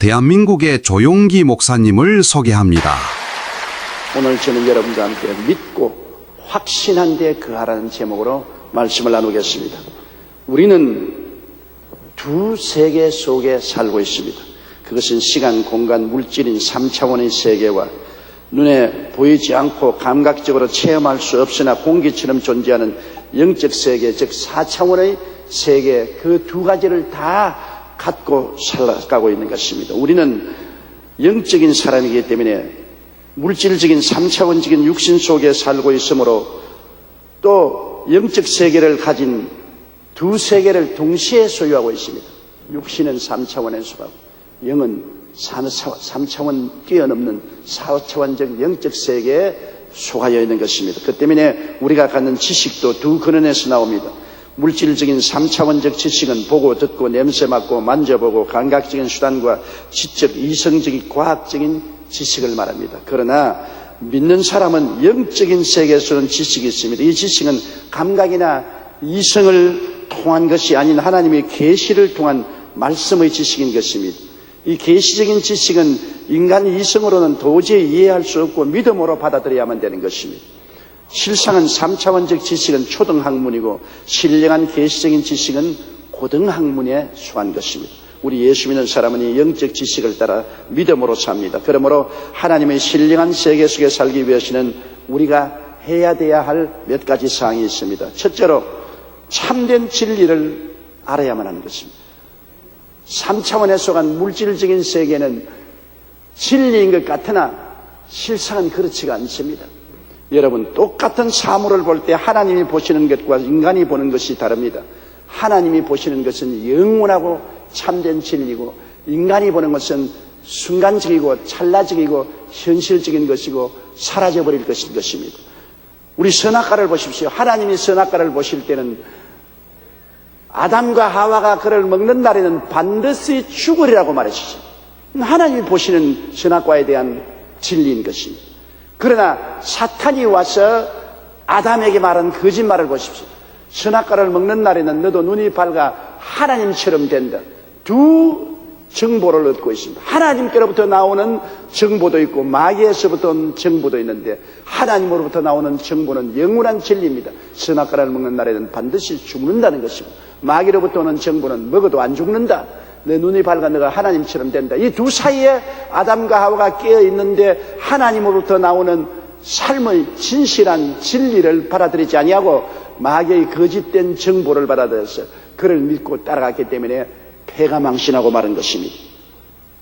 대한민국의 조용기 목사님을 소개합니다. 오늘 저는 여러분과 함께 믿고 확신한 데 거하라는 제목으로 말씀을 나누겠습니다. 우리는 두 세계 속에 살고 있습니다. 그것은 시간, 공간, 물질인 3차원의 세계와 눈에 보이지 않고 감각적으로 체험할 수 없으나 공기처럼 존재하는 영적 세계, 즉 4차원의 세계, 그 두 가지를 다 갖고 살아가고 있는 것입니다. 우리는 영적인 사람이기 때문에 물질적인 3차원적인 육신 속에 살고 있으므로 또 영적 세계를 가진 두 세계를 동시에 소유하고 있습니다. 육신은 3차원에 속하고 영은 3차원 뛰어넘는 4차원적 영적 세계에 속하여 있는 것입니다. 그 때문에 우리가 갖는 지식도 두 근원에서 나옵니다. 물질적인 3차원적 지식은 보고 듣고 냄새 맡고 만져보고 감각적인 수단과 지적 이성적인 과학적인 지식을 말합니다. 그러나 믿는 사람은 영적인 세계에서는 지식이 있습니다. 이 지식은 감각이나 이성을 통한 것이 아닌 하나님의 계시를 통한 말씀의 지식인 것입니다. 이 계시적인 지식은 인간 이성으로는 도저히 이해할 수 없고 믿음으로 받아들여야만 되는 것입니다. 실상은 3차원적 지식은 초등학문이고 신령한 계시적인 지식은 고등학문에 속한 것입니다. 우리 예수 믿는 사람은 이 영적 지식을 따라 믿음으로 삽니다. 그러므로 하나님의 신령한 세계 속에 살기 위해서는 우리가 해야 돼야 할 몇 가지 사항이 있습니다. 첫째로 참된 진리를 알아야만 하는 것입니다. 3차원에 속한 물질적인 세계는 진리인 것 같으나 실상은 그렇지가 않습니다. 여러분, 똑같은 사물을 볼 때 하나님이 보시는 것과 인간이 보는 것이 다릅니다. 하나님이 보시는 것은 영원하고 참된 진리고 인간이 보는 것은 순간적이고 찰나적이고 현실적인 것이고 사라져버릴 것인 것입니다. 우리 선악과를 보십시오. 하나님이 선악과를 보실 때는 아담과 하와가 그를 먹는 날에는 반드시 죽으리라고 말하시죠. 하나님이 보시는 선악과에 대한 진리인 것입니다. 그러나 사탄이 와서 아담에게 말한 거짓말을 보십시오. 선악과를 먹는 날에는 너도 눈이 밝아 하나님처럼 된다. 두 정보를 얻고 있습니다. 하나님께로부터 나오는 정보도 있고 마귀에서부터 온 정보도 있는데 하나님으로부터 나오는 정보는 영원한 진리입니다. 선악과를 먹는 날에는 반드시 죽는다는 것이고 마귀로부터 오는 정보는 먹어도 안 죽는다. 내 눈이 밝아 너가 하나님처럼 된다. 이 두 사이에 아담과 하와가 깨어 있는데 하나님으로부터 나오는 삶의 진실한 진리를 받아들이지 아니하고 마귀의 거짓된 정보를 받아들여서 그를 믿고 따라갔기 때문에 패가 망신하고 마른 것입니다.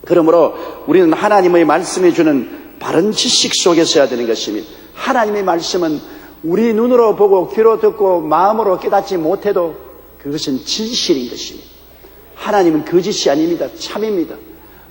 그러므로 우리는 하나님의 말씀이 주는 바른 지식 속에서 해야 되는 것입니다. 하나님의 말씀은 우리 눈으로 보고 귀로 듣고 마음으로 깨닫지 못해도 그것은 진실인 것입니다. 하나님은 거짓이 아닙니다. 참입니다.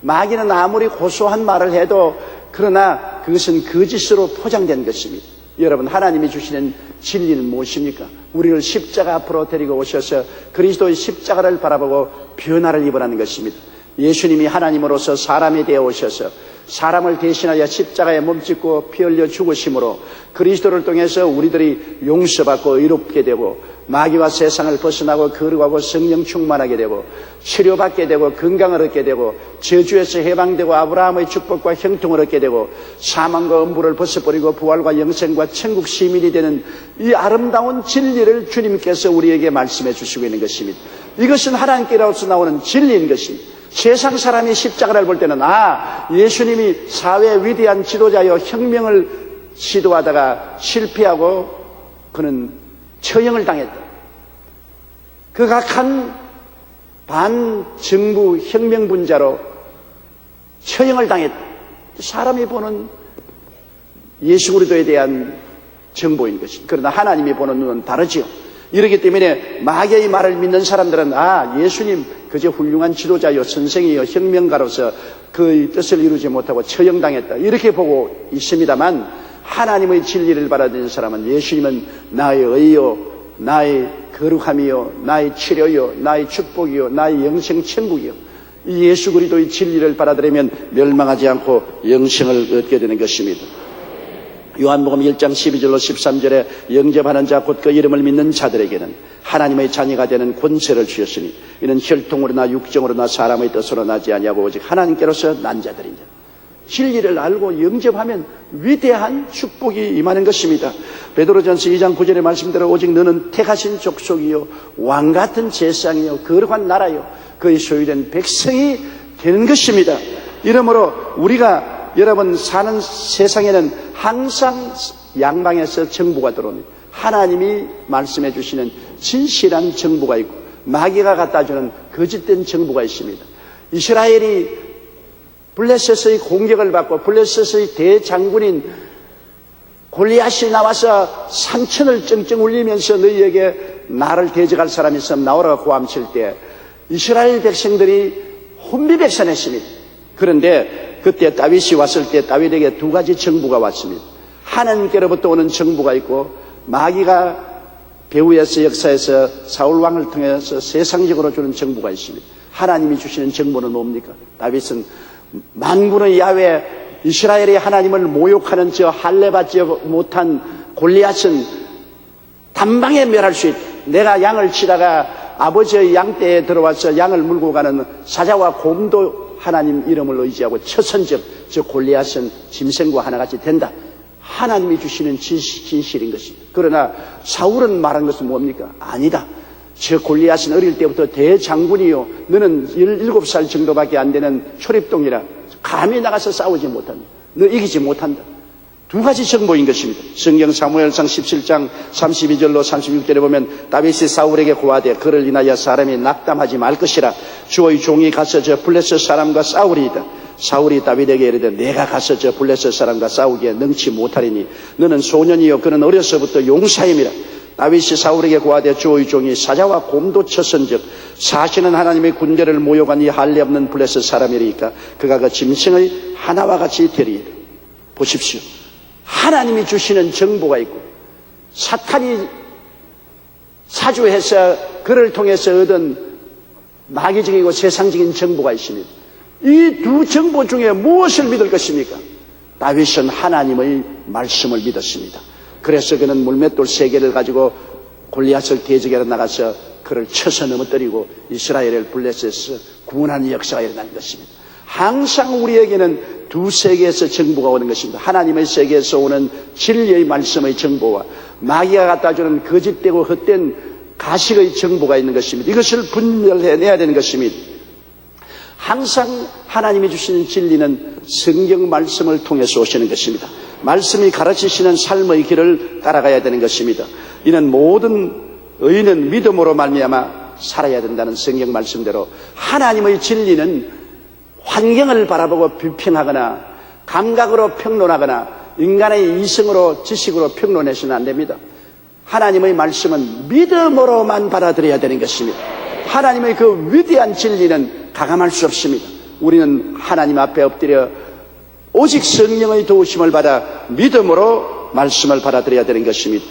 마귀는 아무리 고소한 말을 해도 그러나 그것은 거짓으로 포장된 것입니다. 여러분, 하나님이 주시는 진리는 무엇입니까? 우리를 십자가 앞으로 데리고 오셔서 그리스도의 십자가를 바라보고 변화를 입으라는 것입니다. 예수님이 하나님으로서 사람이 되어 오셔서 사람을 대신하여 십자가에 몸짓고 피 흘려 죽으심으로 그리스도를 통해서 우리들이 용서받고 의롭게 되고 마귀와 세상을 벗어나고 거룩하고 성령 충만하게 되고 치료받게 되고 건강을 얻게 되고 저주에서 해방되고 아브라함의 축복과 형통을 얻게 되고 사망과 음부를 벗어버리고 부활과 영생과 천국 시민이 되는 이 아름다운 진리를 주님께서 우리에게 말씀해 주시고 있는 것입니다. 이것은 하나님께로서 나오는 진리인 것입니다. 세상 사람이 십자가를 볼 때는 예수님이 사회의 위대한 지도자여 혁명을 시도하다가 실패하고 그는 처형을 당했다. 그 각한 반정부 혁명분자로 처형을 당했다. 사람이 보는 예수 그리스도에 대한 정보인 것입니다. 그러나 하나님이 보는 눈은 다르지요. 이렇기 때문에 마귀의 말을 믿는 사람들은 예수님 그저 훌륭한 지도자요 선생이요 혁명가로서 그의 뜻을 이루지 못하고 처형당했다 이렇게 보고 있습니다만 하나님의 진리를 받아들이는 사람은 예수님은 나의 의요 나의 거룩함이요 나의 치료요 나의 축복이요 나의 영생 천국이요 이 예수 그리스도의 진리를 받아들이면 멸망하지 않고 영생을 얻게 되는 것입니다. 요한복음 1장 12절로 13절에 영접하는 자 곧 그 이름을 믿는 자들에게는 하나님의 자녀가 되는 권세를 주셨으니 이는 혈통으로나 육정으로나 사람의 뜻으로 나지 아니하고 오직 하나님께로서 난 자들이냐. 진리를 알고 영접하면 위대한 축복이 임하는 것입니다. 베드로전서 2장 9절의 말씀대로 오직 너는 택하신 족속이요 왕같은 제상이요 거룩한 나라요 그의 소유된 백성이 되는 것입니다. 이러므로 우리가 여러분 사는 세상에는 항상 양방에서 정보가 들어옵니다. 하나님이 말씀해 주시는 진실한 정보가 있고 마귀가 갖다 주는 거짓된 정보가 있습니다. 이스라엘이 블레셋의 공격을 받고 블레셋의 대장군인 골리앗이 나와서 산천을 쩡쩡 울리면서 너희에게 나를 대적할 사람이 있으면 나오라고 고함칠 때 이스라엘 백성들이 혼비백산했습니다. 그런데 그때 다윗이 왔을 때 다윗에게 두 가지 정보가 왔습니다. 하나님께로부터 오는 정보가 있고 마귀가 배후에서 역사에서 사울 왕을 통해서 세상적으로 주는 정보가 있습니다. 하나님이 주시는 정보는 뭡니까? 다윗은 만군의 야훼 이스라엘이 하나님을 모욕하는 저 할례받지 못한 골리앗은 단방에 멸할 수 있다. 내가 양을 치다가 아버지의 양떼에 들어와서 양을 물고 가는 사자와 곰도 하나님 이름을 의지하고 쳐선적 저 골리앗은 짐승과 하나같이 된다. 하나님이 주시는 진실인 것입니다. 그러나 사울은 말한 것은 뭡니까? 아니다. 저 골리앗은 어릴 때부터 대장군이요 너는 17살 정도밖에 안 되는 초립동이라 감히 나가서 싸우지 못한다. 너 이기지 못한다. 두 가지 정보인 것입니다. 성경 사무엘상 17장 32절로 36절에 보면 다윗이 사울에게 고하되 그를 인하여 사람이 낙담하지 말 것이라 주의 종이 가서 저 블레셋 사람과 싸우리이다. 사울이 다윗에게 이르되 내가 가서 저 블레셋 사람과 싸우기에 능치 못하리니 너는 소년이요 그는 어려서부터 용사임이라. 다윗이 사울에게 고하되 주의 종이 사자와 곰도 쳤은즉 사시는 하나님의 군대를 모욕한 이 할례 없는 블레셋 사람이리까 그가 그 짐승의 하나와 같이 되리이다. 보십시오. 하나님이 주시는 정보가 있고 사탄이 사주해서 그를 통해서 얻은 마귀적이고 세상적인 정보가 있습니다. 이 두 정보 중에 무엇을 믿을 것입니까? 다윗은 하나님의 말씀을 믿었습니다. 그래서 그는 물맷돌 3개를 가지고 골리앗을 대적하러 나가서 그를 쳐서 넘어뜨리고 이스라엘을 블레셋에서 구원하는 역사가 일어난 것입니다. 항상 우리에게는 두 세계에서 정보가 오는 것입니다. 하나님의 세계에서 오는 진리의 말씀의 정보와 마귀가 갖다주는 거짓되고 헛된 가식의 정보가 있는 것입니다. 이것을 분별해내야 되는 것입니다. 항상 하나님이 주시는 진리는 성경 말씀을 통해서 오시는 것입니다. 말씀이 가르치시는 삶의 길을 따라가야 되는 것입니다. 이는 모든 의인은 믿음으로 말미암아 살아야 된다는 성경 말씀대로 하나님의 진리는 환경을 바라보고 비평하거나 감각으로 평론하거나 인간의 이성으로 지식으로 평론해서는 안 됩니다. 하나님의 말씀은 믿음으로만 받아들여야 되는 것입니다. 하나님의 그 위대한 진리는 가감할 수 없습니다. 우리는 하나님 앞에 엎드려 오직 성령의 도우심을 받아 믿음으로 말씀을 받아들여야 되는 것입니다.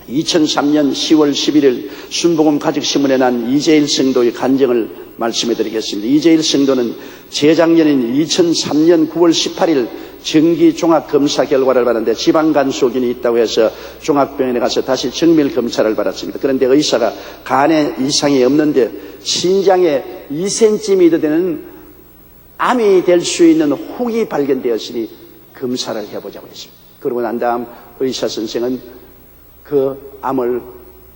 2003년 10월 11일 순복음 가족신문에 난 이재일 성도의 간증을 말씀해 드리겠습니다. 이재일 성도는 재작년인 2003년 9월 18일 정기 종합검사 결과를 받았는데 지방간 소견이 있다고 해서 종합병원에 가서 다시 정밀 검사를 받았습니다. 그런데 의사가 간에 이상이 없는데 신장에 2cm 되는 암이 될 수 있는 혹이 발견되었으니 검사를 해보자고 했습니다. 그러고 난 다음 의사 선생은 그 암을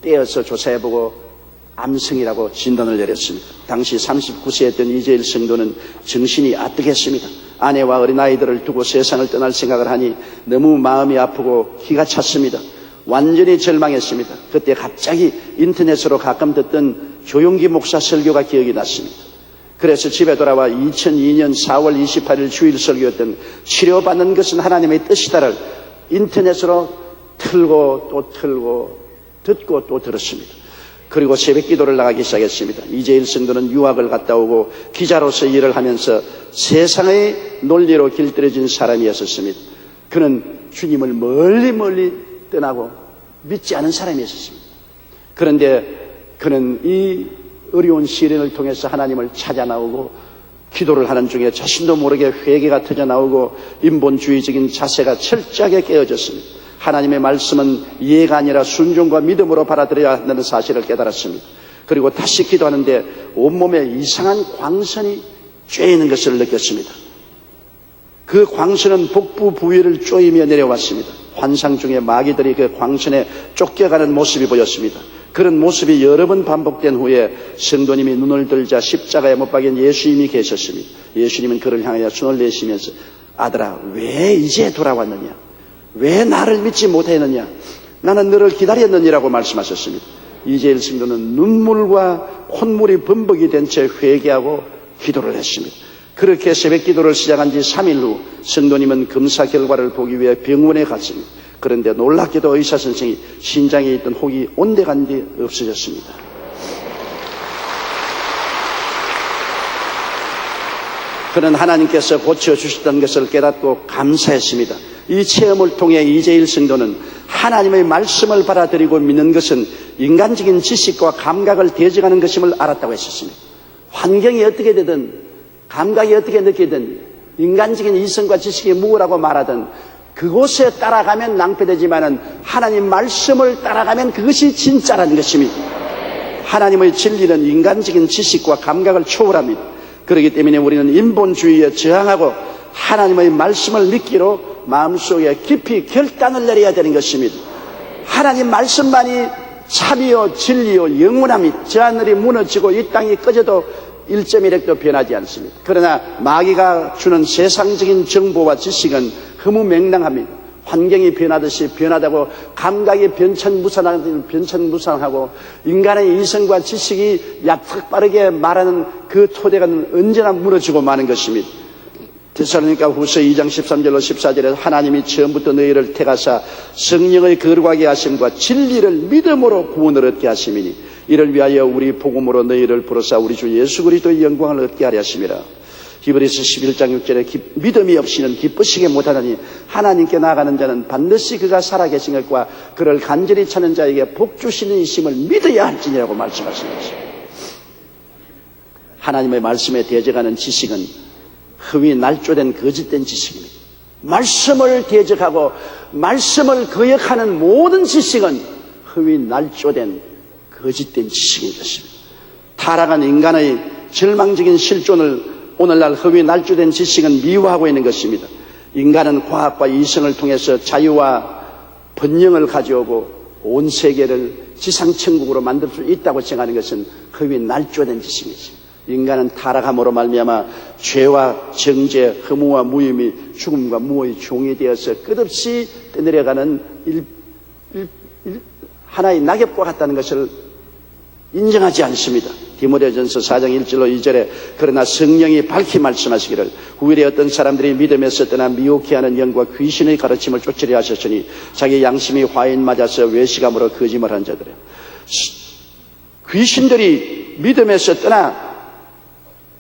떼어서 조사해보고 암성이라고 진단을 내렸습니다. 당시 39세였던 이재일 성도는 정신이 아득했습니다. 아내와 어린아이들을 두고 세상을 떠날 생각을 하니 너무 마음이 아프고 기가 찼습니다. 완전히 절망했습니다. 그때 갑자기 인터넷으로 가끔 듣던 조용기 목사 설교가 기억이 났습니다. 그래서 집에 돌아와 2002년 4월 28일 주일 설교였던 치료받는 것은 하나님의 뜻이다를 인터넷으로 틀고 또 틀고 듣고 또 들었습니다. 그리고 새벽 기도를 나가기 시작했습니다. 이재일 성도는 유학을 갔다 오고 기자로서 일을 하면서 세상의 논리로 길들여진 사람이었습니다. 그는 주님을 멀리 떠나고 믿지 않은 사람이었습니다. 그런데 그는 이 어려운 시련을 통해서 하나님을 찾아 나오고 기도를 하는 중에 자신도 모르게 회개가 터져나오고 인본주의적인 자세가 철저하게 깨어졌습니다. 하나님의 말씀은 이해가 아니라 순종과 믿음으로 받아들여야 한다는 사실을 깨달았습니다. 그리고 다시 기도하는데 온몸에 이상한 광선이 쬐이는 것을 느꼈습니다. 그 광선은 복부 부위를 쪼이며 내려왔습니다. 환상 중에 마귀들이 그 광선에 쫓겨가는 모습이 보였습니다. 그런 모습이 여러 번 반복된 후에 성도님이 눈을 들자 십자가에 못 박인 예수님이 계셨습니다. 예수님은 그를 향하여 손을 내시면서 아들아, 왜 이제 돌아왔느냐? 왜 나를 믿지 못했느냐? 나는 너를 기다렸느니라고 말씀하셨습니다. 이재일 성도는 눈물과 콧물이 범벅이 된 채 회개하고 기도를 했습니다. 그렇게 새벽 기도를 시작한 지 3일 후 성도님은 검사 결과를 보기 위해 병원에 갔습니다. 그런데 놀랍게도 의사 선생이 신장에 있던 혹이 온데간데 없어졌습니다. 그는 하나님께서 고쳐주셨던 것을 깨닫고 감사했습니다. 이 체험을 통해 이재일 성도는 하나님의 말씀을 받아들이고 믿는 것은 인간적인 지식과 감각을 대적하는 것임을 알았다고 했었습니다. 환경이 어떻게 되든 감각이 어떻게 느끼든 인간적인 이성과 지식이 무엇라고 말하든 그곳에 따라가면 낭패되지만은 하나님 말씀을 따라가면 그것이 진짜라는 것입니다. 하나님의 진리는 인간적인 지식과 감각을 초월합니다. 그렇기 때문에 우리는 인본주의에 저항하고 하나님의 말씀을 믿기로 마음속에 깊이 결단을 내려야 되는 것입니다. 하나님 말씀만이 참이요 진리요 영원합니다. 저 하늘이 무너지고 이 땅이 꺼져도 1.1핵도 변하지 않습니다. 그러나 마귀가 주는 세상적인 정보와 지식은 허무맹랑합니다. 환경이 변하듯이 변하다고 감각이 변천무상하고 인간의 이성과 지식이 약속빠르게 말하는 그 토대가 언제나 무너지고 마는 것입니다. 데살로니가 후서 2장 13절로 14절에 하나님이 처음부터 너희를 택하사 성령의 거룩하게 하심과 진리를 믿음으로 구원을 얻게 하심이니 이를 위하여 우리 복음으로 너희를 부르사 우리 주 예수 그리스도의 영광을 얻게 하려 하심이라. 히브리서 11장 6절에 믿음이 없이는 기쁘시게 못하다니 하나님께 나아가는 자는 반드시 그가 살아계신 것과 그를 간절히 찾는 자에게 복 주시는 이심을 믿어야 할지니라고 말씀하시는 것입니다. 하나님의 말씀에 대적하는 지식은 흠이 날조된 거짓된 지식입니다. 말씀을 대적하고 말씀을 거역하는 모든 지식은 흠이 날조된 거짓된 지식인 것입니다. 타락한 인간의 절망적인 실존을 오늘날 흠이 날조된 지식은 미화하고 있는 것입니다. 인간은 과학과 이성을 통해서 자유와 번영을 가져오고 온 세계를 지상천국으로 만들 수 있다고 생각하는 것은 흠이 날조된 지식이죠. 인간은 타락함으로 말미암아 죄와 정죄, 허무와 무임이 죽음과 무의 종이 되어서 끝없이 떠내려가는 하나의 낙엽과 같다는 것을 인정하지 않습니다. 디모데전서 4장 1절로 2절에 그러나 성령이 밝히 말씀하시기를 후일에 어떤 사람들이 믿음에서 떠나 미혹해하는 영과 귀신의 가르침을 쫓으려 하셨으니 자기 양심이 화인 맞아서 외식함으로 거짓말한 자들이에요. 귀신들이 믿음에서 떠나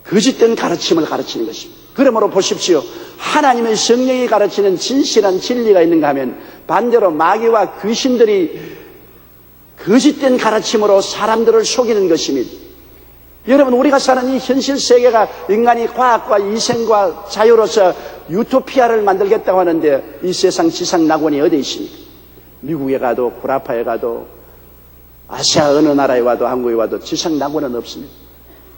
거짓된 가르침을 가르치는 것입니다. 그러므로 보십시오. 하나님의 성령이 가르치는 진실한 진리가 있는가 하면 반대로 마귀와 귀신들이 거짓된 가르침으로 사람들을 속이는 것입니다. 여러분, 우리가 사는 이 현실 세계가 인간이 과학과 이생과 자유로서 유토피아를 만들겠다고 하는데 이 세상 지상 낙원이 어디 있습니까? 미국에 가도 구라파에 가도 아시아 어느 나라에 와도 한국에 와도 지상 낙원은 없습니다.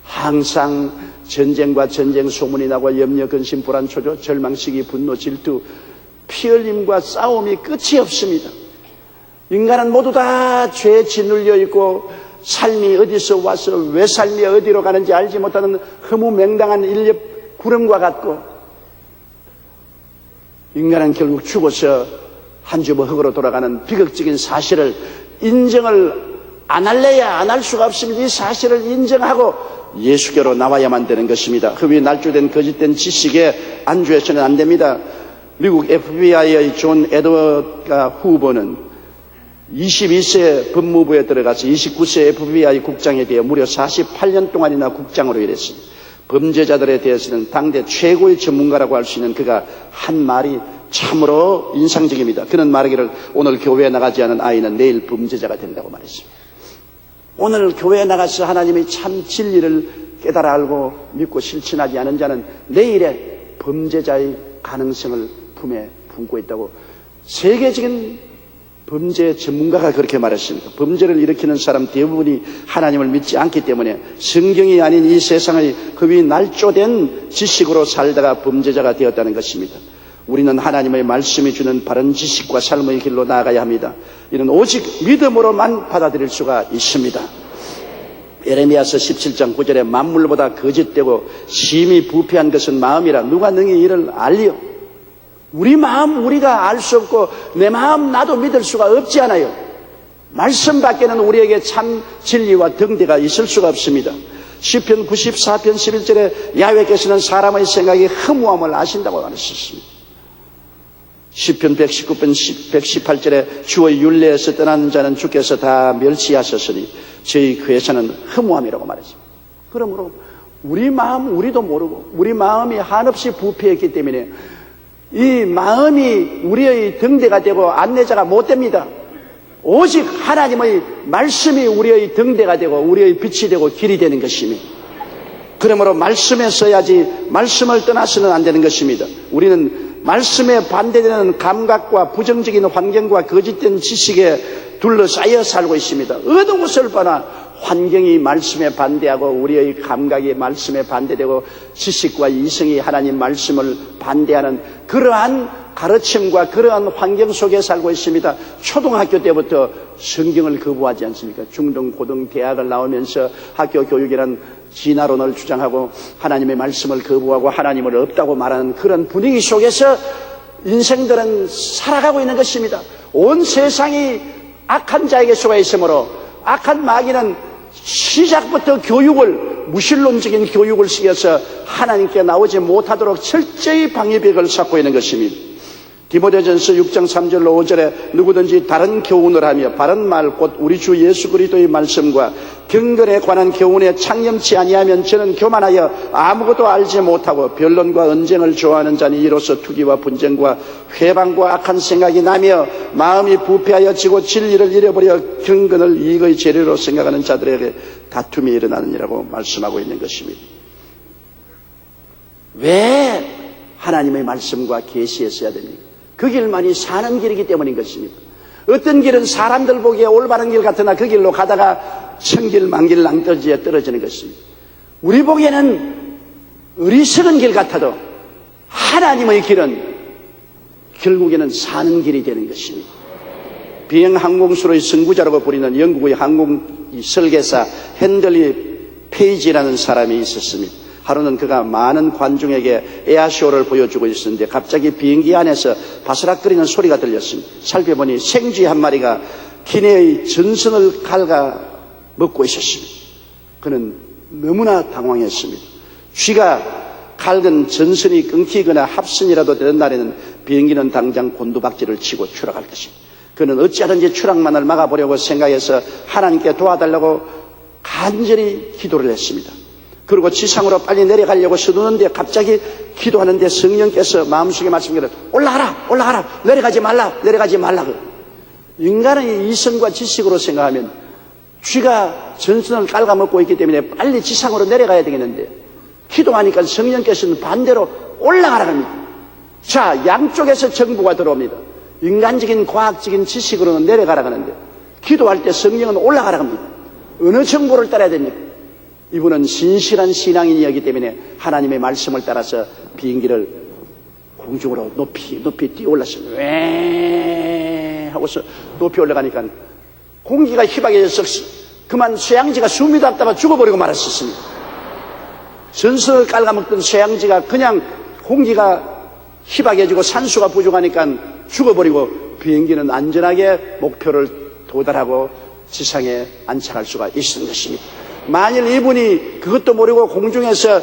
항상 전쟁과 전쟁 소문이 나고 염려, 근심, 불안, 초조, 절망, 시기, 분노, 질투, 피 흘림과 싸움이 끝이 없습니다. 인간은 모두 다 죄에 짓눌려 있고 삶이 어디서 와서 왜 삶이 어디로 가는지 알지 못하는 허무맹랑한 인력 구름과 같고 인간은 결국 죽어서 한 주먹 흙으로 돌아가는 비극적인 사실을 인정을 안 할래야 안 할 수가 없습니다. 이 사실을 인정하고 예수께로 나와야만 되는 것입니다. 흡이 날조된 거짓된 지식에 안주해서는 안 됩니다. 미국 FBI의 존 에드워드 후보는 22세 법무부에 들어가서 29세 FBI 국장에 대해 무려 48년 동안이나 국장으로 일했습니다. 범죄자들에 대해서는 당대 최고의 전문가라고 할 수 있는 그가 한 말이 참으로 인상적입니다. 그는 말하기를 오늘 교회에 나가지 않은 아이는 내일 범죄자가 된다고 말했습니다. 오늘 교회에 나가서 하나님의 참 진리를 깨달아 알고 믿고 실천하지 않은 자는 내일의 범죄자의 가능성을 품에 품고 있다고 세계적인 범죄 전문가가 그렇게 말했습니다. 범죄를 일으키는 사람 대부분이 하나님을 믿지 않기 때문에 성경이 아닌 이 세상의 그 날조된 지식으로 살다가 범죄자가 되었다는 것입니다. 우리는 하나님의 말씀이 주는 바른 지식과 삶의 길로 나아가야 합니다. 이는 오직 믿음으로만 받아들일 수가 있습니다. 에레미야서 17장 9절에 만물보다 거짓되고 심히 부패한 것은 마음이라 누가 능히 이를 알리요. 우리 마음 우리가 알 수 없고 내 마음 나도 믿을 수가 없지 않아요. 말씀 밖에는 우리에게 참 진리와 등대가 있을 수가 없습니다. 시편 94편 11절에 야훼께서는 사람의 생각이 허무함을 아신다고 말했습니다. 시편 119편 118절에 주의 율례에서 떠나는 자는 주께서 다 멸시하셨으니 저희 괴사는 허무함이라고 말했습니다. 그러므로 우리 마음 우리도 모르고 우리 마음이 한없이 부패했기 때문에 이 마음이 우리의 등대가 되고 안내자가 못 됩니다. 오직 하나님의 말씀이 우리의 등대가 되고 우리의 빛이 되고 길이 되는 것입니다. 그러므로 말씀에 써야지 말씀을 떠나서는 안 되는 것입니다. 우리는 말씀에 반대되는 감각과 부정적인 환경과 거짓된 지식에 둘러싸여 살고 있습니다. 어느 곳을 봐나 환경이 말씀에 반대하고 우리의 감각이 말씀에 반대되고 지식과 이성이 하나님 말씀을 반대하는 그러한 가르침과 그러한 환경 속에 살고 있습니다. 초등학교 때부터 성경을 거부하지 않습니까? 중등, 고등, 대학을 나오면서 학교 교육이란 진화론을 주장하고 하나님의 말씀을 거부하고 하나님을 없다고 말하는 그런 분위기 속에서 인생들은 살아가고 있는 것입니다. 온 세상이 악한 자에게 속해 있으므로 악한 마귀는 시작부터 교육을 무신론적인 교육을 시켜서 하나님께 나오지 못하도록 철저히 방위벽을 쌓고 있는 것입니다. 디모데전서 6장 3절로 5절에 누구든지 다른 교훈을 하며 바른 말 곧 우리 주 예수 그리스도의 말씀과 경건에 관한 교훈에 창념치 아니하면 저는 교만하여 아무것도 알지 못하고 변론과 언쟁을 좋아하는 자니 이로써 투기와 분쟁과 회방과 악한 생각이 나며 마음이 부패하여 지고 진리를 잃어버려 경건을 이익의 재료로 생각하는 자들에게 다툼이 일어나느니라고 말씀하고 있는 것입니다. 왜 하나님의 말씀과 계시에 써야 됩니까? 그 길만이 사는 길이기 때문인 것입니다. 어떤 길은 사람들 보기에 올바른 길 같으나 그 길로 가다가 천길 만길 낭떠러지에 떨어지는 것입니다. 우리 보기에는 어리석은 길 같아도 하나님의 길은 결국에는 사는 길이 되는 것입니다. 비행 항공수로의 선구자라고 부리는 영국의 항공 설계사 핸들리 페이지라는 사람이 있었습니다. 하루는 그가 많은 관중에게 에어쇼를 보여주고 있었는데 갑자기 비행기 안에서 바스락거리는 소리가 들렸습니다. 살펴보니 생쥐 한 마리가 기내의 전선을 갉아 먹고 있었습니다. 그는 너무나 당황했습니다. 쥐가 갉은 전선이 끊기거나 합선이라도 되는 날에는 비행기는 당장 곤두박질을 치고 추락할 것입니다. 그는 어찌하든지 추락만을 막아보려고 생각해서 하나님께 도와달라고 간절히 기도를 했습니다. 그리고 지상으로 빨리 내려가려고 서두는데 갑자기 기도하는데 성령께서 마음속에 말씀하시기를 올라가라 내려가지 말라. 인간의 이성과 지식으로 생각하면 쥐가 전선을 갉아먹고 있기 때문에 빨리 지상으로 내려가야 되겠는데 기도하니까 성령께서는 반대로 올라가라고 합니다. 자, 양쪽에서 정보가 들어옵니다. 인간적인 과학적인 지식으로는 내려가라고 하는데 기도할 때 성령은 올라가라고 합니다. 어느 정보를 따라야 됩니까? 이분은 신실한 신앙인이었기 때문에 하나님의 말씀을 따라서 비행기를 공중으로 높이 뛰어 올랐습니다. 왜 하고서 높이 올라가니까 공기가 희박해져서 그만 쇠양지가 숨이 닿다가 죽어버리고 말았었습니다. 전선을 깔아먹던 쇠양지가 그냥 공기가 희박해지고 산소가 부족하니까 죽어버리고 비행기는 안전하게 목표를 도달하고 지상에 안착할 수가 있었던 것입니다. 만일 이분이 그것도 모르고 공중에서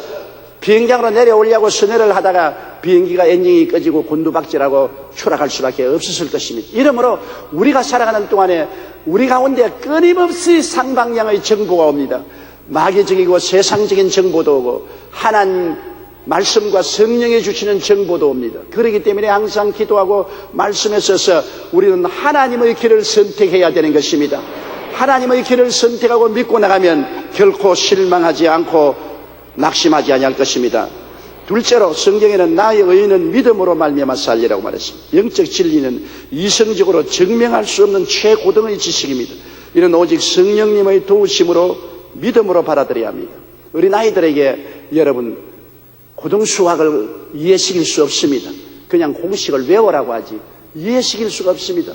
비행장으로 내려오려고 선회를 하다가 비행기가 엔진이 꺼지고 곤두박질하고 추락할 수밖에 없었을 것입니다. 이러므로 우리가 살아가는 동안에 우리 가운데 끊임없이 상방향의 정보가 옵니다. 마귀적이고 세상적인 정보도 오고 하나님 말씀과 성령이 주시는 정보도 옵니다. 그렇기 때문에 항상 기도하고 말씀에 서서 우리는 하나님의 길을 선택해야 되는 것입니다. 하나님의 길을 선택하고 믿고 나가면 결코 실망하지 않고 낙심하지 아니할 것입니다. 둘째로 성경에는 나의 의인은 믿음으로 말미암아 살리라고 말했습니다. 영적 진리는 이성적으로 증명할 수 없는 최고등의 지식입니다. 이는 오직 성령님의 도우심으로 믿음으로 받아들여야 합니다. 우리 아이들에게 여러분 고등수학을 이해시킬 수 없습니다. 그냥 공식을 외워라고 하지 이해시킬 수가 없습니다.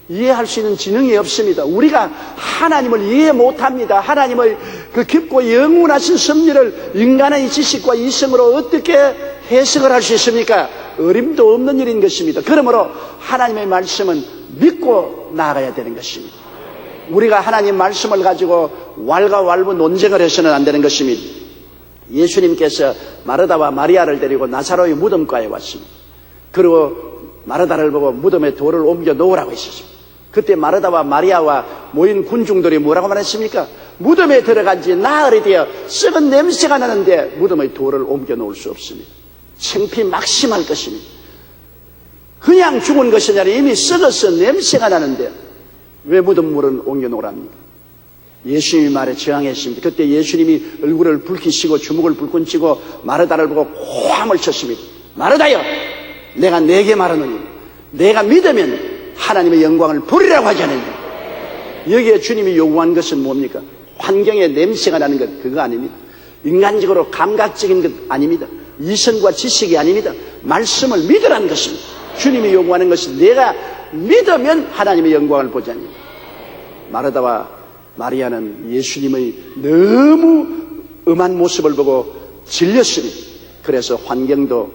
이해할 수 있는 지능이 없습니다. 우리가 하나님을 이해 못합니다. 하나님의 그 깊고 영원하신 섭리를 인간의 지식과 이성으로 어떻게 해석을 할 수 있습니까? 어림도 없는 일인 것입니다. 그러므로 하나님의 말씀은 믿고 나아가야 되는 것입니다. 우리가 하나님 말씀을 가지고 왈가왈부 논쟁을 해서는 안 되는 것입니다. 예수님께서 마르다와 마리아를 데리고 나사로의 무덤가에 왔습니다. 그리고 마르다를 보고 무덤에 돌을 옮겨 놓으라고 했었습니다. 그때 마르다와 마리아와 모인 군중들이 뭐라고 말했습니까? 무덤에 들어간 지 나흘이 되어 썩은 냄새가 나는데 무덤의 돌을 옮겨 놓을 수 없습니다. 창피 막심할 것입니다. 그냥 죽은 것이 아니라 이미 썩어서 냄새가 나는데 왜 무덤물은 옮겨 놓으랍니까? 예수님이 말에 저항했습니다. 그때 예수님이 얼굴을 붉히시고 주먹을 불끈 쥐고 마르다를 보고 고함을 쳤습니다. 마르다여, 내가 네게 말하노니 내가 믿으면 하나님의 영광을 보리라고 하지 않느냐. 여기에 주님이 요구한 것은 뭡니까? 환경에 냄새가 나는 것, 그거 아닙니다. 인간적으로 감각적인 것 아닙니다. 이성과 지식이 아닙니다. 말씀을 믿으라는 것입니다. 주님이 요구하는 것은 내가 믿으면 하나님의 영광을 보자니. 마르다와 마리아는 예수님의 너무 음한 모습을 보고 질렸습니다. 그래서 환경도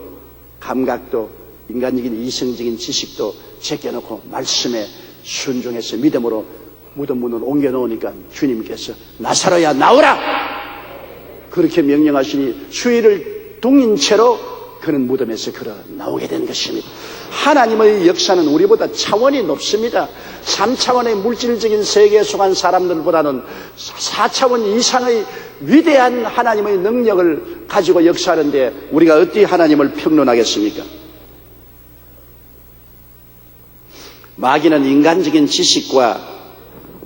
감각도 인간적인 이성적인 지식도 제껴놓고 말씀에 순종해서 믿음으로 무덤 문을 옮겨놓으니까 주님께서 나사로야 나오라! 그렇게 명령하시니 수위를 둥인 채로 그는 무덤에서 걸어 나오게 된 것입니다. 하나님의 역사는 우리보다 차원이 높습니다. 3차원의 물질적인 세계에 속한 사람들보다는 4차원 이상의 위대한 하나님의 능력을 가지고 역사하는데 우리가 어떻게 하나님을 평론하겠습니까? 마귀는 인간적인 지식과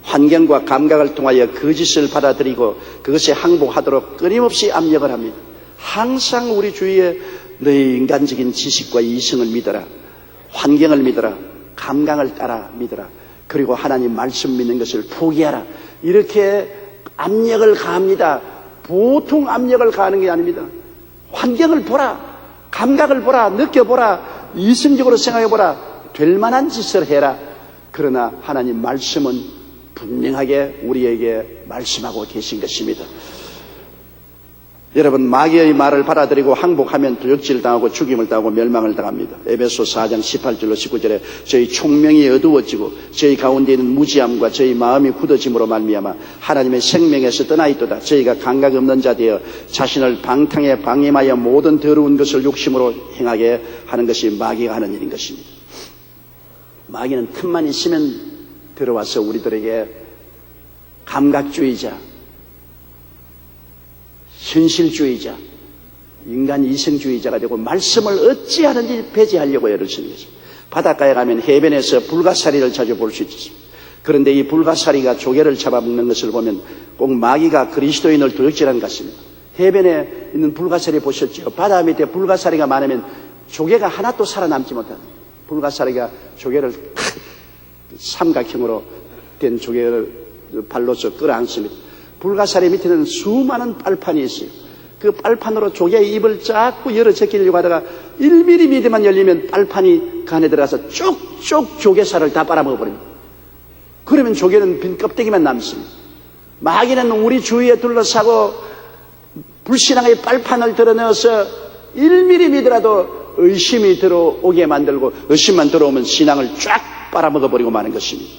환경과 감각을 통하여 거짓을 받아들이고 그것에 항복하도록 끊임없이 압력을 합니다. 항상 우리 주위에 너희 인간적인 지식과 이성을 믿어라. 환경을 믿어라. 감각을 따라 믿어라. 그리고 하나님 말씀 믿는 것을 포기하라. 이렇게 압력을 가합니다. 보통 압력을 가하는 게 아닙니다. 환경을 보라. 감각을 보라. 느껴보라. 이성적으로 생각해보라. 될 만한 짓을 해라. 그러나 하나님 말씀은 분명하게 우리에게 말씀하고 계신 것입니다. 여러분, 마귀의 말을 받아들이고 항복하면 도적질을 당하고 죽임을 당하고 멸망을 당합니다. 에베소 4장 18절로 19절에 저희 총명이 어두워지고 저희 가운데 있는 무지함과 저희 마음이 굳어짐으로 말미암아 하나님의 생명에서 떠나 있도다. 저희가 감각 없는 자 되어 자신을 방탕에 방임하여 모든 더러운 것을 욕심으로 행하게 하는 것이 마귀가 하는 일인 것입니다. 마귀는 틈만 있으면 들어와서 우리들에게 감각주의자, 현실주의자, 인간 이성주의자가 되고 말씀을 어찌하는지 배제하려고 애를 쓰는 것입니다. 바닷가에 가면 해변에서 불가사리를 자주 볼 수 있습니다. 그런데 이 불가사리가 조개를 잡아먹는 것을 보면 꼭 마귀가 그리스도인을 도적질하는 것 같습니다. 해변에 있는 불가사리 보셨죠? 바다 밑에 불가사리가 많으면 조개가 하나도 살아남지 못합니다. 불가사리가 조개를 삼각형으로 된 조개를 발로서 끌어안습니다. 불가사리 밑에는 수많은 빨판이 있어요. 그 빨판으로 조개의 입을 자꾸 열어 제끼려고 하다가 1mm만 열리면 빨판이 그 안에 들어가서 쭉쭉 조개살을 다 빨아먹어버립니다. 그러면 조개는 빈 껍데기만 남습니다. 마귀는 우리 주위에 둘러싸고 불신앙의 빨판을 드러내어서 1mm이더라도 의심이 들어오게 만들고 의심만 들어오면 신앙을 쫙 빨아먹어버리고 마는 것입니다.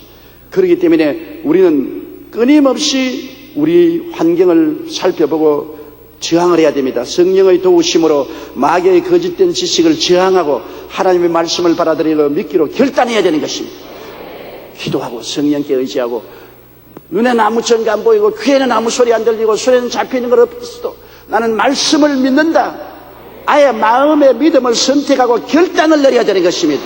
그렇기 때문에 우리는 끊임없이 우리 환경을 살펴보고 저항을 해야 됩니다. 성령의 도우심으로 마귀의 거짓된 지식을 저항하고 하나님의 말씀을 받아들이고 믿기로 결단해야 되는 것입니다. 기도하고 성령께 의지하고 눈에는 아무 증거 안 보이고 귀에는 아무 소리 안 들리고 손에는 잡히는 것 없어도 나는 말씀을 믿는다. 아예 마음의 믿음을 선택하고 결단을 내려야 되는 것입니다.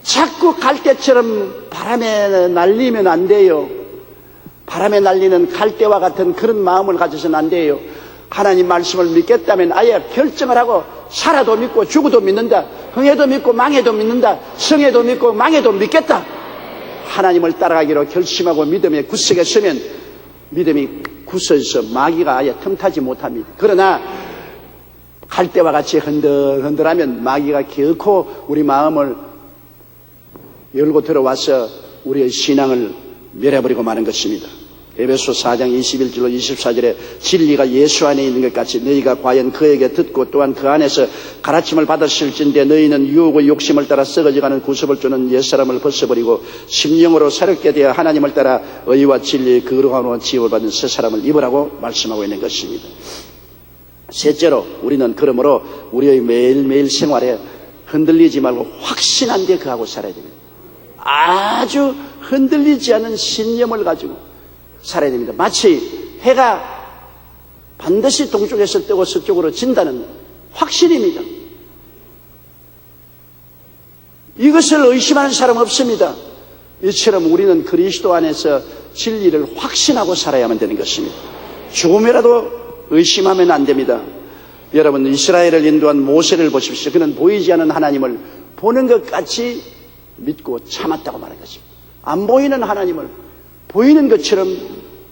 자꾸 갈대처럼 바람에 날리면 안 돼요. 바람에 날리는 갈대와 같은 그런 마음을 가져서는 안 돼요. 하나님 말씀을 믿겠다면 아예 결정을 하고 살아도 믿고 죽어도 믿는다. 흥해도 믿고 망해도 믿는다. 성해도 믿고 망해도 믿겠다. 하나님을 따라가기로 결심하고 믿음의 구석에 서면 믿음이 굳어서 마귀가 아예 틈타지 못합니다. 그러나 갈대와 같이 흔들흔들하면 마귀가 결코 우리 마음을 열고 들어와서 우리의 신앙을 멸해버리고 마는 것입니다. 에베소 4장 21절로 24절에 진리가 예수 안에 있는 것 같이 너희가 과연 그에게 듣고 또한 그 안에서 가르침을 받았을진데 너희는 유혹의 욕심을 따라 썩어져가는 구습을 주는 옛사람을 벗어버리고 심령으로 새롭게 되어 하나님을 따라 의와 진리의 거룩함으로 지음을 받는 새 사람을 입으라고 말씀하고 있는 것입니다. 셋째로 우리는 그러므로 우리의 매일매일 생활에 흔들리지 말고 확신한 데 거하고 살아야 됩니다. 아주 흔들리지 않은 신념을 가지고 살아야 됩니다. 마치 해가 반드시 동쪽에서 뜨고 서쪽으로 진다는 확신입니다. 이것을 의심하는 사람 없습니다. 이처럼 우리는 그리스도 안에서 진리를 확신하고 살아야만 되는 것입니다. 조금이라도 의심하면 안 됩니다. 여러분, 이스라엘을 인도한 모세를 보십시오. 그는 보이지 않는 하나님을 보는 것 같이 믿고 참았다고 말한 것입니다. 안 보이는 하나님을 보이는 것처럼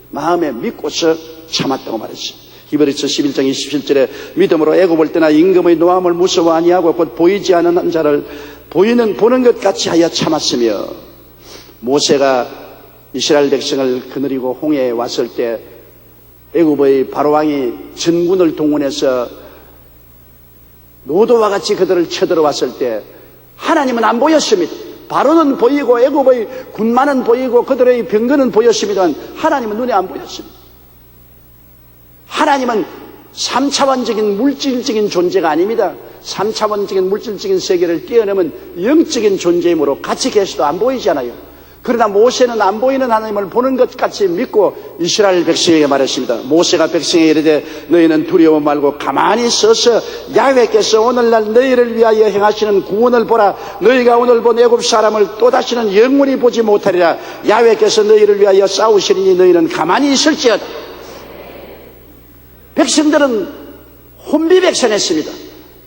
마음에 믿고서 참았다고 말했습니다. 히브리서 11장 27절에 믿음으로 애굽을 떠나 임금의 노함을 무서워 아니하고 곧 보이지 않은 자를 보는 것 같이 하여 참았으며, 모세가 이스라엘 백성을 거느리고 홍해에 왔을 때 애굽의 바로왕이 전군을 동원해서 노도와 같이 그들을 쳐들어왔을 때 하나님은 안 보였습니다. 바로는 보이고 애굽의 군마는 보이고 그들의 병거는 보였습니다만 하나님은 눈에 안 보였습니다. 하나님은 3차원적인 물질적인 존재가 아닙니다. 3차원적인 물질적인 세계를 뛰어넘은 영적인 존재이므로 같이 계셔도 안 보이잖아요. 그러나 모세는 안 보이는 하나님을 보는 것 같이 믿고 이스라엘 백성에게 말했습니다. 모세가 백성에게 이르되 너희는 두려워 말고 가만히 서서 야훼께서 오늘날 너희를 위하여 행하시는 구원을 보라. 너희가 오늘 본 애굽 사람을 또다시는 영원히 보지 못하리라. 야훼께서 너희를 위하여 싸우시리니 너희는 가만히 있을지어다. 백성들은 혼비백산했습니다.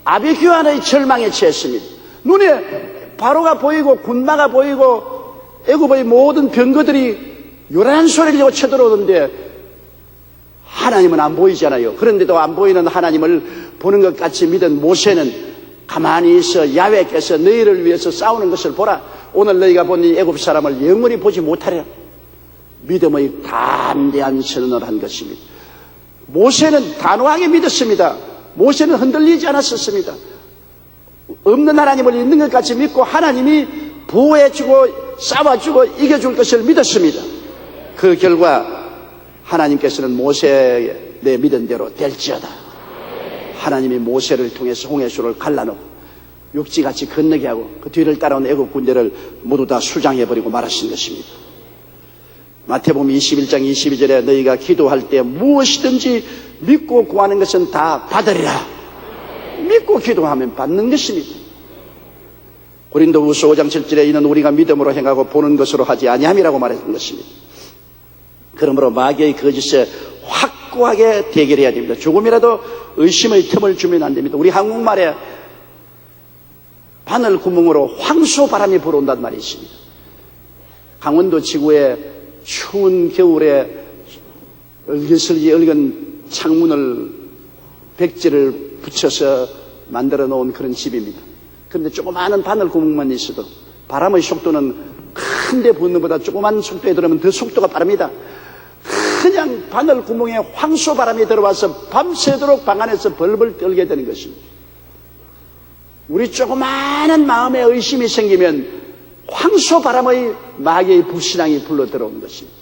아비규환의 절망에 처했습니다. 눈에 바로가 보이고 군마가 보이고 애굽의 모든 병거들이 요란한 소리를 내고 쳐들어오는데 하나님은 안 보이잖아요. 그런데도 안 보이는 하나님을 보는 것 같이 믿은 모세는 가만히 있어 야훼께서 너희를 위해서 싸우는 것을 보라. 오늘 너희가 본 이 애굽 사람을 영원히 보지 못하리라. 믿음의 담대한 선언을 한 것입니다. 모세는 단호하게 믿었습니다. 모세는 흔들리지 않았었습니다. 없는 하나님을 있는 것 같이 믿고 하나님이 보호해주고 싸워주고 이겨줄 것을 믿었습니다. 그 결과 하나님께서는 모세의 내 믿은 대로 될지어다. 하나님이 모세를 통해서 홍해수를 갈라놓고 육지같이 건너게 하고 그 뒤를 따라온 애국 군대를 모두 다 수장해버리고 말하신 것입니다. 마태복음 21장 22절에 너희가 기도할 때 무엇이든지 믿고 구하는 것은 다 받으리라. 믿고 기도하면 받는 것입니다. 고린도후서 5장 7절에 이는 우리가 믿음으로 행하고 보는 것으로 하지 아니함이라고 말했던 것입니다. 그러므로 마귀의 거짓에 확고하게 대결해야 됩니다. 조금이라도 의심의 틈을 주면 안 됩니다. 우리 한국말에 바늘 구멍으로 황소바람이 불어온다는 말이 있습니다. 강원도 지구에 추운 겨울에 얼기설기 얼건 창문을 백지를 붙여서 만들어 놓은 그런 집입니다. 그런데 조그마한 바늘 구멍만 있어도 바람의 속도는 큰데 부는 것보다 조그만 속도에 들어오면 더 속도가 빠릅니다. 그냥 바늘 구멍에 황소 바람이 들어와서 밤새도록 방 안에서 벌벌 떨게 되는 것입니다. 우리 조그마한 마음에 의심이 생기면 황소 바람의 마귀의 불신앙이 불러 들어오는 것입니다.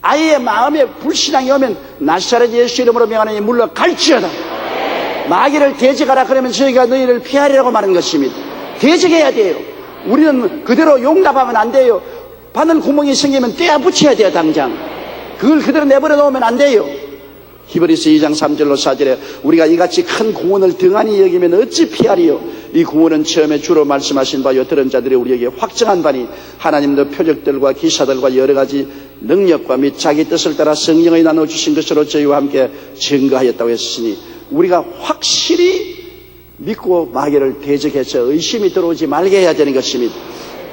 아이의 마음에 불신앙이 오면 나사렛 예수 이름으로 명하노니 물러갈지어다. 마귀를 대적하라 그러면 저희가 너희를 피하리라고 말하는 것입니다. 대적해야 돼요. 우리는 그대로 용납하면 안 돼요. 바늘 구멍이 생기면 떼어 붙여야 돼요. 당장 그걸 그대로 내버려 놓으면 안 돼요. 히브리서 2장 3절로 4절에 우리가 이같이 큰 구원을 등한히 여기면 어찌 피하리요. 이 구원은 처음에 주로 말씀하신 바요 들은 자들이 우리에게 확정한 바니 하나님도 표적들과 기사들과 여러 가지 능력과 및 자기 뜻을 따라 성령을 나눠주신 것으로 저희와 함께 증거하였다고 했으니 우리가 확실히 믿고 마귀를 대적해서 의심이 들어오지 말게 해야 되는 것입니다.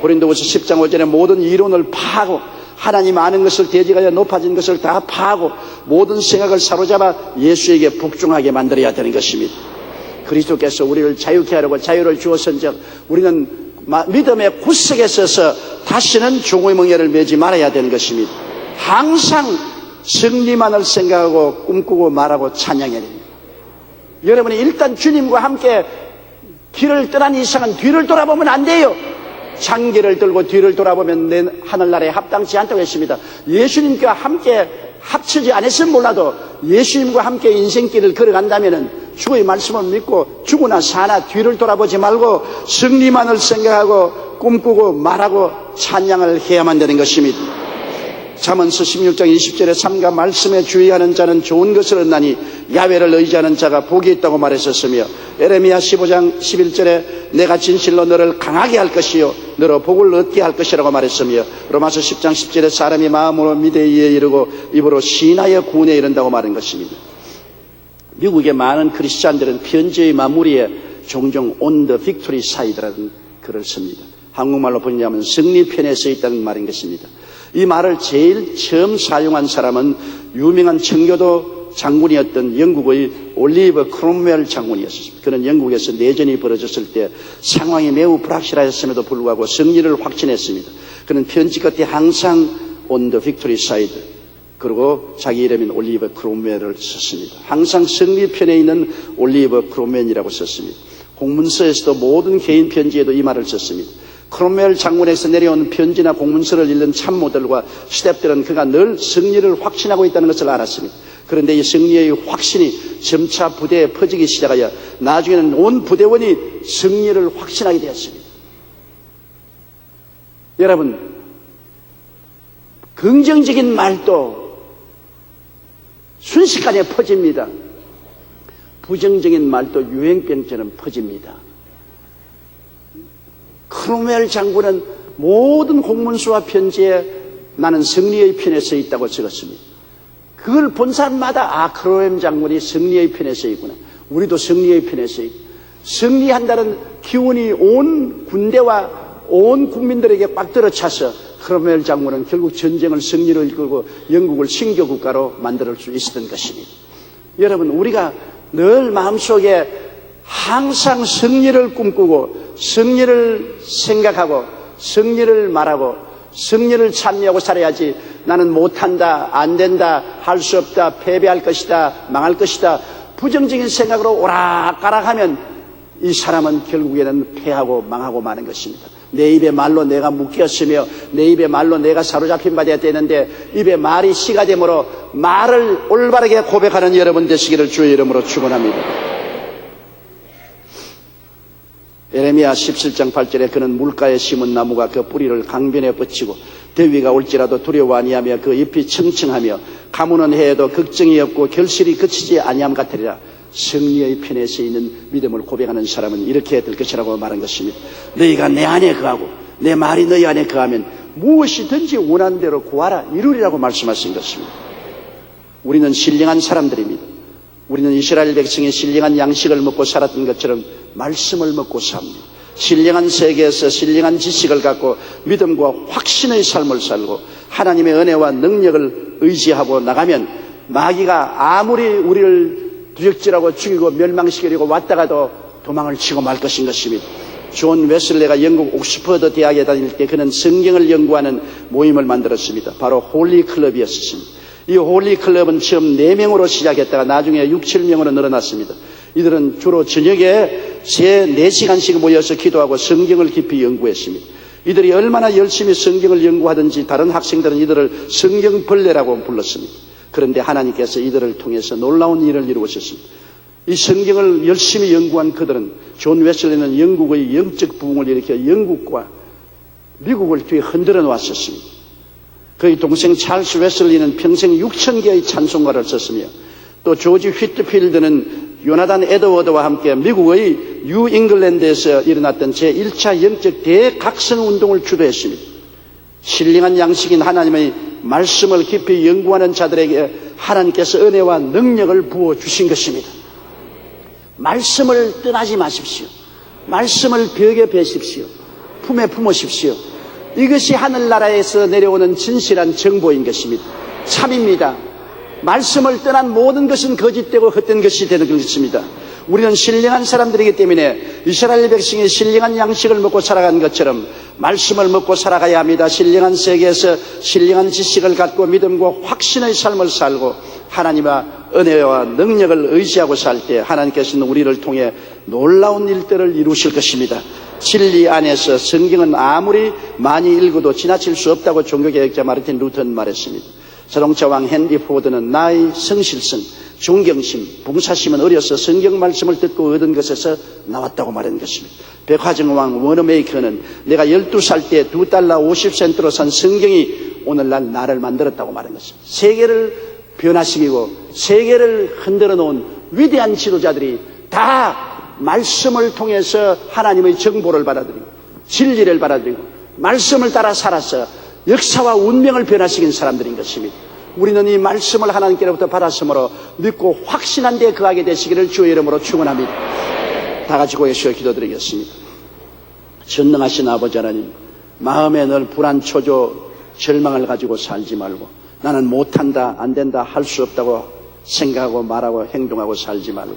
고린도후서 10장 5절에 모든 이론을 파하고 하나님 아는 것을 대적하여 높아진 것을 다 파하고 모든 생각을 사로잡아 예수에게 복종하게 만들어야 되는 것입니다. 그리스도께서 우리를 자유케 하려고 자유를 주었은즉 우리는 믿음의 구석에 서서 다시는 종의 멍에를 매지 말아야 되는 것입니다. 항상 승리만을 생각하고 꿈꾸고 말하고 찬양해야 됩니다. 여러분이 일단 주님과 함께 길을 떠난 이상은 뒤를 돌아보면 안 돼요. 장기를 들고 뒤를 돌아보면 내 하늘나라에 합당치 않다고 했습니다. 예수님과 함께 합치지 않았으면 몰라도 예수님과 함께 인생길을 걸어간다면 주의 말씀을 믿고 죽으나 사나 뒤를 돌아보지 말고 승리만을 생각하고 꿈꾸고 말하고 찬양을 해야만 되는 것입니다. 잠언서 16장 20절에 삼가 말씀에 주의하는 자는 좋은 것을 얻나니 야훼를 의지하는 자가 복이 있다고 말했었으며 에레미야 15장 11절에 내가 진실로 너를 강하게 할 것이요 너로 복을 얻게 할 것이라고 말했으며 로마서 10장 10절에 사람이 마음으로 미대에 이르고 입으로 신하여 구원에 이른다고 말한 것입니다. 미국의 많은 크리스찬들은 편지의 마무리에 종종 on the victory side라는 글을 씁니다. 한국말로 번역하면 승리편에 써 있다는 말인 것입니다. 이 말을 제일 처음 사용한 사람은 유명한 청교도 장군이었던 영국의 올리버 크롬웰 장군이었습니다. 그는 영국에서 내전이 벌어졌을 때 상황이 매우 불확실하였음에도 불구하고 승리를 확신했습니다. 그는 편지 끝에 항상 on the victory side 그리고 자기 이름인 올리버 크롬웰을 썼습니다. 항상 승리편에 있는 올리버 크롬웰이라고 썼습니다. 공문서에서도 모든 개인 편지에도 이 말을 썼습니다. 크롬웰 장군에서 내려온 편지나 공문서를 읽는 참모들과 스태프들은 그가 늘 승리를 확신하고 있다는 것을 알았습니다. 그런데 이 승리의 확신이 점차 부대에 퍼지기 시작하여 나중에는 온 부대원이 승리를 확신하게 되었습니다. 여러분, 긍정적인 말도 순식간에 퍼집니다. 부정적인 말도 유행병처럼 퍼집니다. 크롬웰 장군은 모든 공문서와 편지에 나는 승리의 편에 서 있다고 적었습니다. 그걸 본 사람마다 크롬웰 장군이 승리의 편에 서 있구나. 우리도 승리의 편에 서 있고 승리한다는 기운이 온 군대와 온 국민들에게 꽉 들어차서 크롬웰 장군은 결국 전쟁을 승리로 이끌고 영국을 신교 국가로 만들 수 있었던 것입니다. 여러분, 우리가 늘 마음속에 항상 승리를 꿈꾸고 승리를 생각하고 승리를 말하고 승리를 찬미하고 살아야지 나는 못한다, 안 된다, 할 수 없다, 패배할 것이다, 망할 것이다 부정적인 생각으로 오락가락하면 이 사람은 결국에는 패하고 망하고 마는 것입니다. 내 입의 말로 내가 묶였으며 내 입의 말로 내가 사로잡힌 바 되었는데 입의 말이 씨가 되므로 말을 올바르게 고백하는 여러분 되시기를 주의 이름으로 축원합니다. 에레미야 17장 8절에 그는 물가에 심은 나무가 그 뿌리를 강변에 뻗치고 더위가 올지라도 두려워 아니하며 그 잎이 청청하며 가무는 해에도 걱정이 없고 결실이 그치지 아니함 같으리라. 승리의 편에 서 있는 믿음을 고백하는 사람은 이렇게 될 것이라고 말한 것입니다. 너희가 내 안에 거하고 내 말이 너희 안에 거하면 무엇이든지 원하는 대로 구하라 이루리라고 말씀하신 것입니다. 우리는 신령한 사람들입니다. 우리는 이스라엘 백성이 신령한 양식을 먹고 살았던 것처럼 말씀을 먹고 삽니다. 신령한 세계에서 신령한 지식을 갖고 믿음과 확신의 삶을 살고 하나님의 은혜와 능력을 의지하고 나가면 마귀가 아무리 우리를 두적질하고 죽이고 멸망시키려고 왔다가도 도망을 치고 말 것인 것입니다. 존 웨슬레가 영국 옥스퍼드 대학에 다닐 때 그는 성경을 연구하는 모임을 만들었습니다. 바로 홀리 클럽이었습니다. 이 홀리 클럽은 처음 4명으로 시작했다가 나중에 6, 7명으로 늘어났습니다. 이들은 주로 저녁에 4시간씩 모여서 기도하고 성경을 깊이 연구했습니다. 이들이 얼마나 열심히 성경을 연구하든지 다른 학생들은 이들을 성경벌레라고 불렀습니다. 그런데 하나님께서 이들을 통해서 놀라운 일을 이루셨습니다. 이 성경을 열심히 연구한 그들은 존 웨슬리는 영국의 영적 부흥을 일으켜 영국과 미국을 뒤에 흔들어 놓았었습니다. 그의 동생 찰스 웨슬리는 평생 6,000개의 찬송가를 썼으며 또 조지 휘트필드는 요나단 에드워드와 함께 미국의 뉴 잉글랜드에서 일어났던 제1차 영적 대각성 운동을 주도했습니다. 신령한 양식인 하나님의 말씀을 깊이 연구하는 자들에게 하나님께서 은혜와 능력을 부어주신 것입니다. 말씀을 떠나지 마십시오. 말씀을 벽에 베십시오. 품에 품으십시오. 이것이 하늘나라에서 내려오는 진실한 정보인 것입니다. 참입니다. 말씀을 떠난 모든 것은 거짓되고 헛된 것이 되는 것입니다. 우리는 신령한 사람들이기 때문에 이스라엘 백성이 신령한 양식을 먹고 살아간 것처럼 말씀을 먹고 살아가야 합니다. 신령한 세계에서 신령한 지식을 갖고 믿음과 확신의 삶을 살고 하나님의 은혜와 능력을 의지하고 살 때 하나님께서는 우리를 통해 놀라운 일들을 이루실 것입니다. 진리 안에서 성경은 아무리 많이 읽어도 지나칠 수 없다고 종교개혁자 마르틴 루터는 말했습니다. 자동차 왕 헨리 포드는 나의 성실성, 존경심, 봉사심은 어려서 성경 말씀을 듣고 얻은 것에서 나왔다고 말한 것입니다. 백화점 왕 워너메이커는 내가 12살 때 $2 50센트로 산 성경이 오늘날 나를 만들었다고 말한 것입니다. 세계를 변화시키고 세계를 흔들어 놓은 위대한 지도자들이 다 말씀을 통해서 하나님의 정보를 받아들이고 진리를 받아들이고 말씀을 따라 살아서 역사와 운명을 변화시킨 사람들인 것입니다. 우리는 이 말씀을 하나님께로부터 받았으므로 믿고 확신한 데 거하게 되시기를 주의 이름으로 축원합니다. 다 같이 고개시어 기도드리겠습니다. 전능하신 아버지 하나님, 마음에 늘 불안, 초조, 절망을 가지고 살지 말고 나는 못한다, 안 된다, 할 수 없다고 생각하고 말하고 행동하고 살지 말고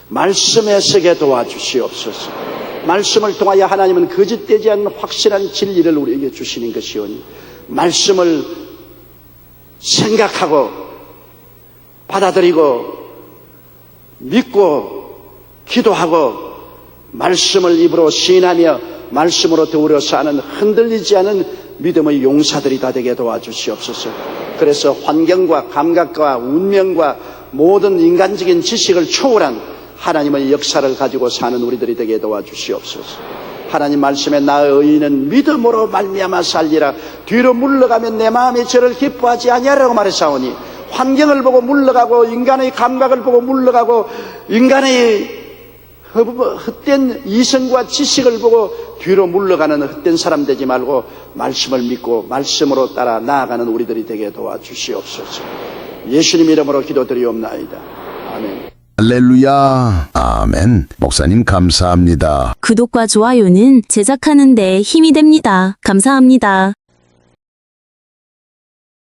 말씀에 서게 도와주시옵소서. 말씀을 통하여 하나님은 거짓되지 않는 확실한 진리를 우리에게 주시는 것이오니 말씀을 생각하고 받아들이고 믿고 기도하고 말씀을 입으로 시인하며 말씀으로 더불어 사는 흔들리지 않은 믿음의 용사들이 다 되게 도와주시옵소서. 그래서 환경과 감각과 운명과 모든 인간적인 지식을 초월한 하나님의 역사를 가지고 사는 우리들이 되게 도와주시옵소서. 하나님 말씀에 나의 의인은 믿음으로 말미암아 살리라. 뒤로 물러가면 내 마음이 저를 기뻐하지 아니하라고 말했사오니 환경을 보고 물러가고 인간의 감각을 보고 물러가고 인간의 헛된 이성과 지식을 보고 뒤로 물러가는 헛된 사람 되지 말고 말씀을 믿고 말씀으로 따라 나아가는 우리들이 되게 도와주시옵소서. 예수님 이름으로 기도드리옵나이다. 아멘. 할렐루야. 아멘. 목사님 감사합니다. 구독과 좋아요는 제작하는 데 힘이 됩니다. 감사합니다.